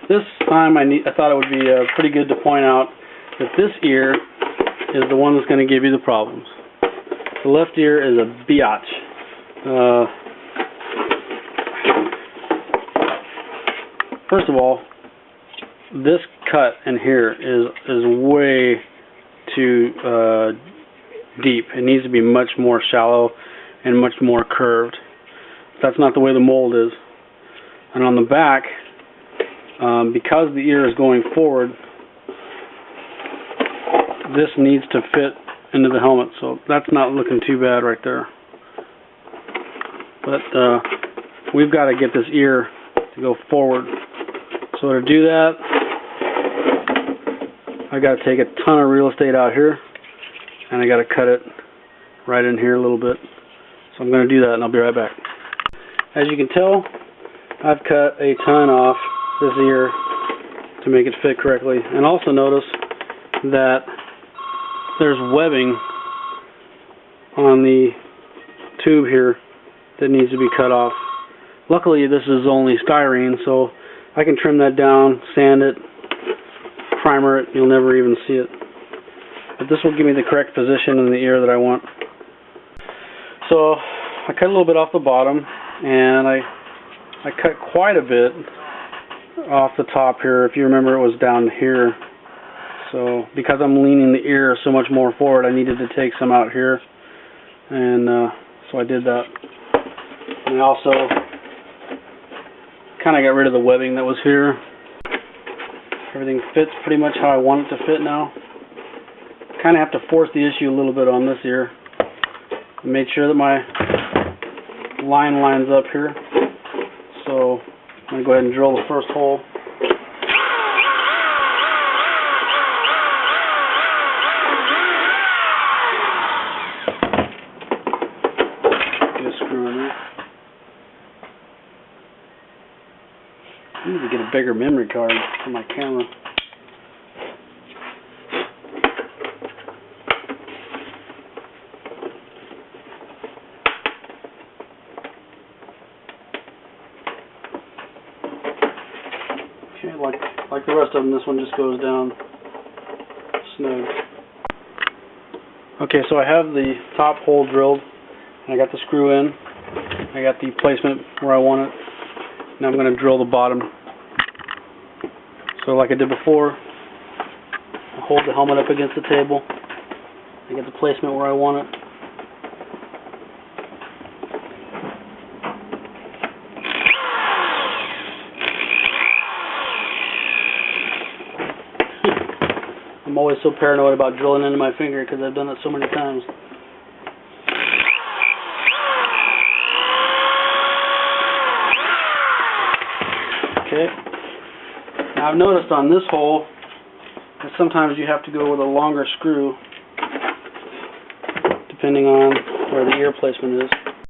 this time I thought it would be pretty good to point out that this ear is the one that's going to give you the problems. The left ear is a biatch. First of all, this cut in here is way too deep. It needs to be much more shallow and much more curved. That's not the way the mold is. And on the back, because the ear is going forward, this needs to fit into the helmet, so that's not looking too bad right there. But we've got to get this ear to go forward. So to do that, I got to take a ton of real estate out here, and I got to cut it right in here a little bit. So I'm going to do that, and I'll be right back. As you can tell, I've cut a ton off this ear to make it fit correctly. And also notice that there's webbing on the tube here that needs to be cut off. Luckily this is only styrene, so I can trim that down, sand it, primer it, you'll never even see it. But this will give me the correct position in the ear that I want. So I cut a little bit off the bottom, and I cut quite a bit off the top here. If you remember, it was down here. So because I'm leaning the ear so much more forward, I needed to take some out here, and so I did that. And I also kind of got rid of the webbing that was here. Everything fits pretty much how I want it to fit now. Kind of have to force the issue a little bit on this ear. I made sure that my line lines up here. So I'm going to go ahead and drill the first hole. Get a screw in there. I need to get a bigger memory card for my camera. Okay, like the rest of them, this one just goes down snug. Okay, so I have the top hole drilled. I got the screw in. I got the placement where I want it. Now I'm going to drill the bottom. So like I did before, I hold the helmet up against the table. I get the placement where I want it. I'm always so paranoid about drilling into my finger because I've done it so many times. Okay. Now I've noticed on this hole that sometimes you have to go with a longer screw depending on where the ear placement is.